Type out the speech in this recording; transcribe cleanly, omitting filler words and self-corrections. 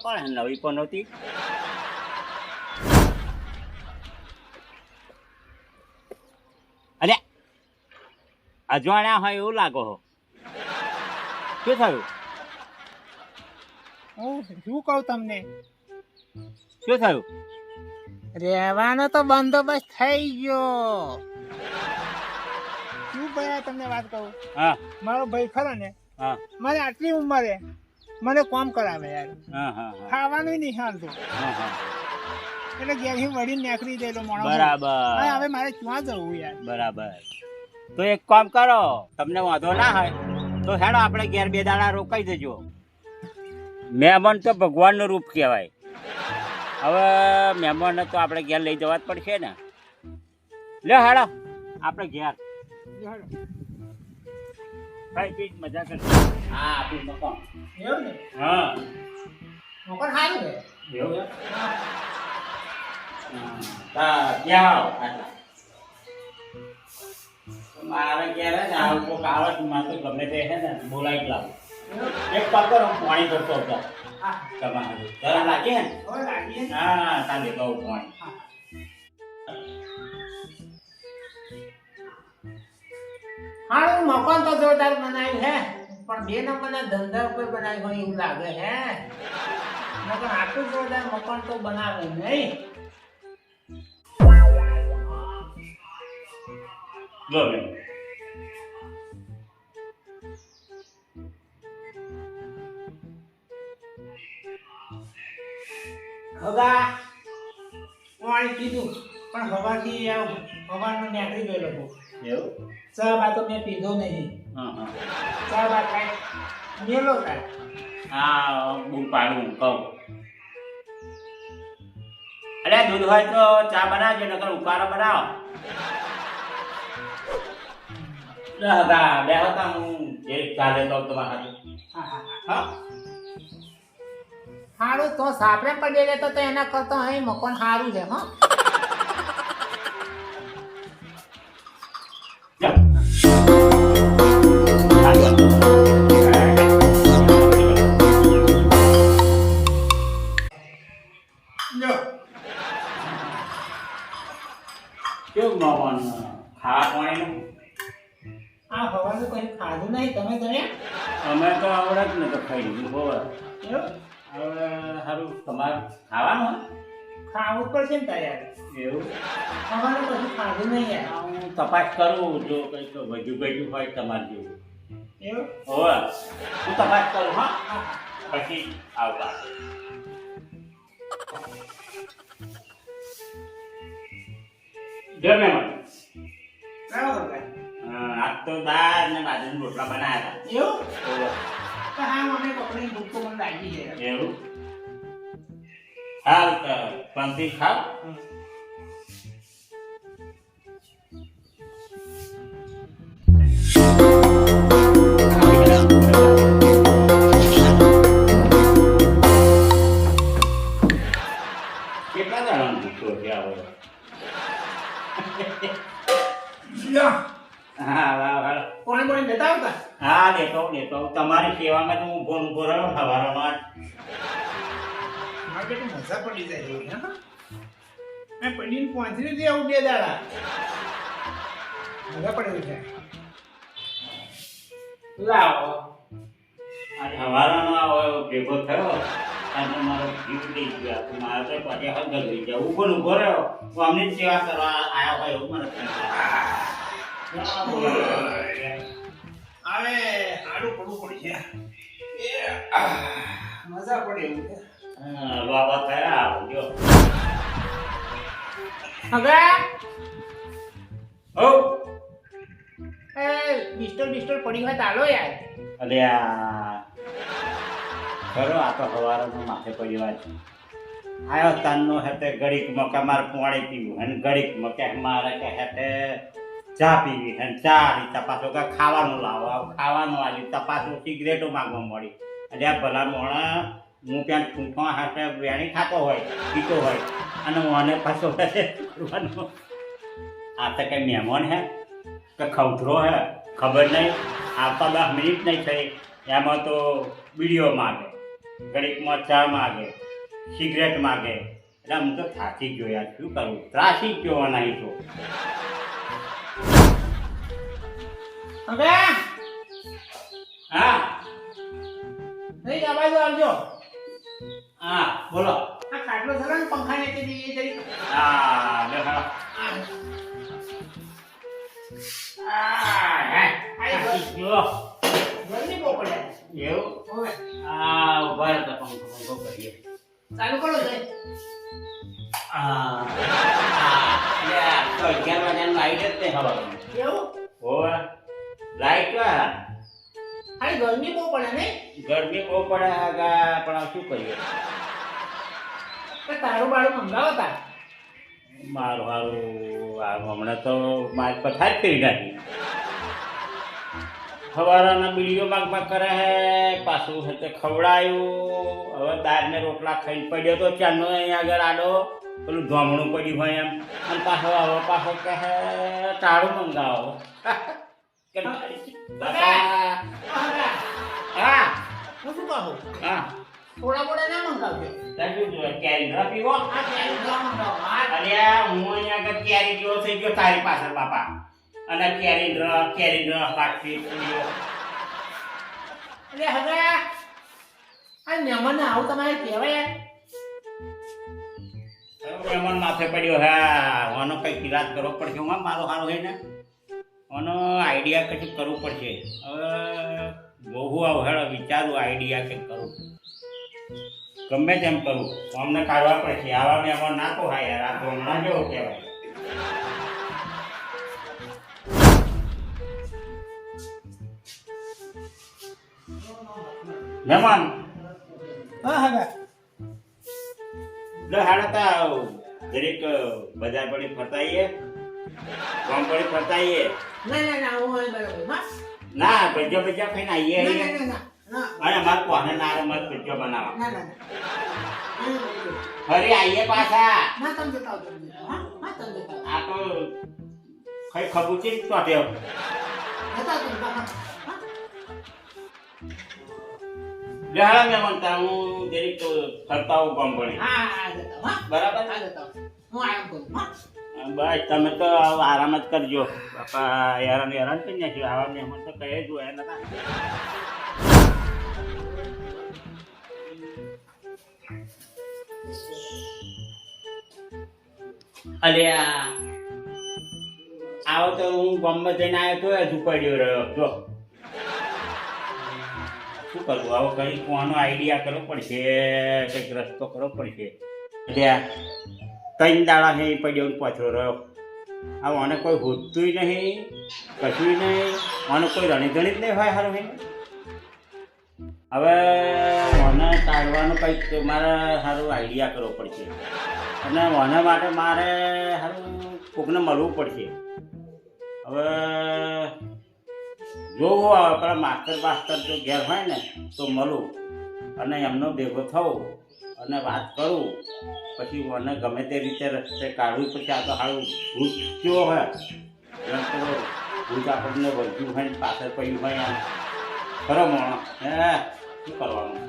કોણ નવી પણ નહોતી અરે અજવાણ્યા હોય એવું લાગો હો શું થયું શું કહું તમને શું થયું રહેવાનો તો બંદોબસ્ત થઈ ગયો. શું ભાઈ તમને વાત કહું, હા મારો ભાઈ ખરો ને, હા મારે આટલી ઉંમરે મને કામ કરાવે યાર, હા હા ખાવાનું નહીં હાલતું, હા હા એટલે ઘેરથી વળીને નીકળી ગયેલો માણસ. બરાબર હવે મારે ક્યાં જવું યાર? બરાબર તો એક કામ કરો, તમને વાંધો ના હોય તો હેડો આપણે ઘેર 2 દાડા રોકાઈ જજો. મહેમાન તો ભગવાનનું રૂપ કહેવાય. હવે મહેમાનને તો આપણે ઘેર લઈ જવા જ પડશે ને. લે હેડો આપણે ઘેર ખાઈ પી મજા કરી. હા આપણું મકાન. એવું ને? હા મકાન સારું છે. એવું છે? ક્યાં આવો આટલા મારે ઘેર ને આવું કોક આવે માં તો ગમે તે છે ને બોલાવી લાવું. એક પકડો પાણી કરતો હતો તમારે જરા લાગે ને? હવે લાગીએ ને? હા તાલે કહું પાણી. હારું મકાન તો જોરદાર બનાવ્યું હે, પણ 2 નંબરના ધંધા ઉપર બનાવ્યું હોય એવું લાગે હે. નકર આટલું જોરદાર મકાન તો બનાવે નહીં. લો બેન હગા પાણી પીધું, પણ હવાથી હવાનું નીકળી ગયેલો હતો. એવું? ચા બા તો મેં પીધો નહીં. હા હા ચા બા કાંઈ મેલો કાંઈ. હા બૂમ પાડું કહું. અરે દૂધ હોય તો ચા બનાવજો નકર ઉકાળો બનાવો. બે હતા હું જે ચાલે તો તમારા હા હારું તો સાપરે પડી રહેતો તો એના કરતા અહીં મકાન સારું છે. હા કેવું મવાન ખાવા પાણીનું આ હવાનું કઈ ખાધું નહીં. તમે અમે તો આવડે જ ને તો ખાઈ લીધું હોવે. એવું હવે સારું તમારે ખાવાનું ખાવું પડશે ને તાર યાર. એવું હવાનું કશું ખાધું નહીં યાર. હું તપાસ કરું જો કંઈક વધુ ગયું હોય તમારે જેવું એવું હોવે હું તપાસ કરું હા પછી આવતા ગમે મને બરાબર કાંઈ. આજ તો દાળ ને બાજરીના રોટલા બનાવ્યા એવું હતા. તો હા મને કપડાની ભૂખ તો મને લાગી છે. એવું હાલ તો પંક્તિ ખાવ. કેટલા જણા ભૂખ્યો છે આ બધો? હા વાહ વાહ પાણી પાણી લેતા આવતા. હા લેતો તમારી સેવામાં તો હું ફોન ઉપર રહ્યો સવારમાં મારે તો મજા પડી જાય એવું છે. મેં પડીને પહોંચી નથી આવું 2 દાડા મજા પડે છે. લાવો આ સવારનો આવો ભેગો થયો અને મારો જીવ લઈ ગયા તો મારે તો પછી હદ ગઈ ગયા ઉભો રહ્યો તો અમને જ સેવા કરવા આવ્યા હોય એવું મને હવે આડું પડવું પડશે. મજા પડે એવું છે. બાબા થયા જો હગા હો એ બિસ્ટોલ પડી હોય તો આલો યાર. અલ્યા ખરો આ તો સવારનો માથે પરિવાર છે આવ્યો તાનનો હેતે ઘડીક મકે મારે પાણી પીવું અને ઘડીક મકે મારે કે હેતે ચા પીવી અને ચા ની તપાસો કે ખાવાનું લાવો ખાવાનું આવી તપાસો સિગરેટો માંગવા મળી એટલે આ ભલા મોણા હું ત્યાં ઠૂંઠો હાથે વેણી ખાતો હોય પીતો હોય અને મને પાછો કરવાનો આ તો કઈ મહેમાન હે કે ખવધરો હે ખબર નહીં આવતા 10 મિનિટ નહીં થઈ એમાં તો વિડીયો માગે ઘડીકમાં ચા માગે, સિગરેટ માગે. એટલે હું તો થાકી ગયો યાર, શું કરું, ત્રાસી જ ગયો નહીં તો. હવે હા નહીં આ બાજુ આવજો. હા બોલો. આ ખાટલો છે ને પંખા નીચે જઈએ જરી. હા દેખા. થાકી ગયો. ગરમી બહુ પડે. એવું? હવે હા ઉભા રહેતા પંખો કરીએ. ચાલુ કરો છે. હા તો 11 વાગ્યાનું લાઈટ જ તે હવાનું. એવું? હોવે લાઈટ વા ખાલી ગરમી બહુ પડે ને. ગરમી બહુ પડે આગા, પણ શું કરીએ. તારું બાળું મંગાવો તા. મારું હારું આ હમણાં તો મારી પથાર કરી નાખી. સવારના બીડીઓ માગ કરે હે, પાછું છે તે ખવડાયું. હવે દાળ ને રોટલા ખાઈને પડ્યો તો ચાનો અહીંયા આગળ આડો પેલું ધોમણું પડ્યું હોય એમ. અને પાછો કહે ટાળું મંગાવો. હા હું શું કહું? હા થોડા બોડા ના મંગાવજો. કેરી ન પીવો. આ કેરી ના મંગાવો. આ અરે હું અહીંયા આગળ કેરી જેવો થઈ ગયો તારી પાછળ બાપા. અને કેરી રસ પાછી પીવો. એટલે હવે આ મહેમાનને આવું તમારે કહેવાય યાર. મહેમાન માથે પડ્યો. હા આનો કઈ ઈલાજ કરવો પડશે. હું મારો સારો હોય ને આનો આઈડિયા કંઈક કરવું પડશે. હવે બહુ હેડો વિચારું આઈડિયા કંઈક કરું, ગમે તેમ કરું, અમને કાઢવા પડશે. આવા મહેમાન ના તો હા યાર, આ તો હમણાં જેવું કહેવાય. મહેમાન હા હા લે હાડતા દરેક બજાર પડી ફરતાઈએ, ગામ પડી ફરતાઈએ. ના હું અહીં બરાબર. હા ના ભજીયા ખાઈને આવીએ. ના અને અમારે કોને ના મત ભજીયા બનાવવા. ના ફરી આવીએ પાછા. ના તમે જતા આવજો. હા તમે જતા આ તો કઈ ખબુચી જ ચોટ્યો. જતા આવજો. હા જરા મહેમાન તા હું દરેક ફરતા આવું ગામ પડી. હા જતા હા બરાબર. હા જતા હું આરામ કરું. હા બસ તમે તો આરામ જ કરજો બાપા. હેરાન કરી નાખ્યું. આવા મહેમાન તો કહે જોયા નતા. અલ્યા આવો તો હું ગામમાં જઈને આવ્યો તો હજુ પડ્યો રહ્યો. જો શું કરવું હવે, કઈ કોનો આઈડિયા કરવો પડશે, કંઈક રસ્તો કરવો પડશે. અલ્યા 3 દાડા હે પડ્યો પાછો રહ્યો. હવે મને કોઈ હોતું નહીં, કશું નહીં. મને કોઈ રણીધણી જ નહીં હોય સારું હે. હવે મને કાઢવાનું કંઈક મારે સારું આઈડિયા કરવો પડશે. અને મને માટે મારે સારું કોકને મળવું પડશે. હવે જોવું આવે પેલા માસ્ટર જો ઘેર હોય ને તો મળું અને એમનો ભેગો થવું અને વાત કરું. પછી મને ગમે તે રીતે રસ્તે કાઢવું. પછી આ તો સારું ભૂત કેવો હોય, ભૂત આપણને વર્જ્યું હોય ને પાછળ પડ્યું હોય એમ ખરો માણસ. હે શું કરવાનું.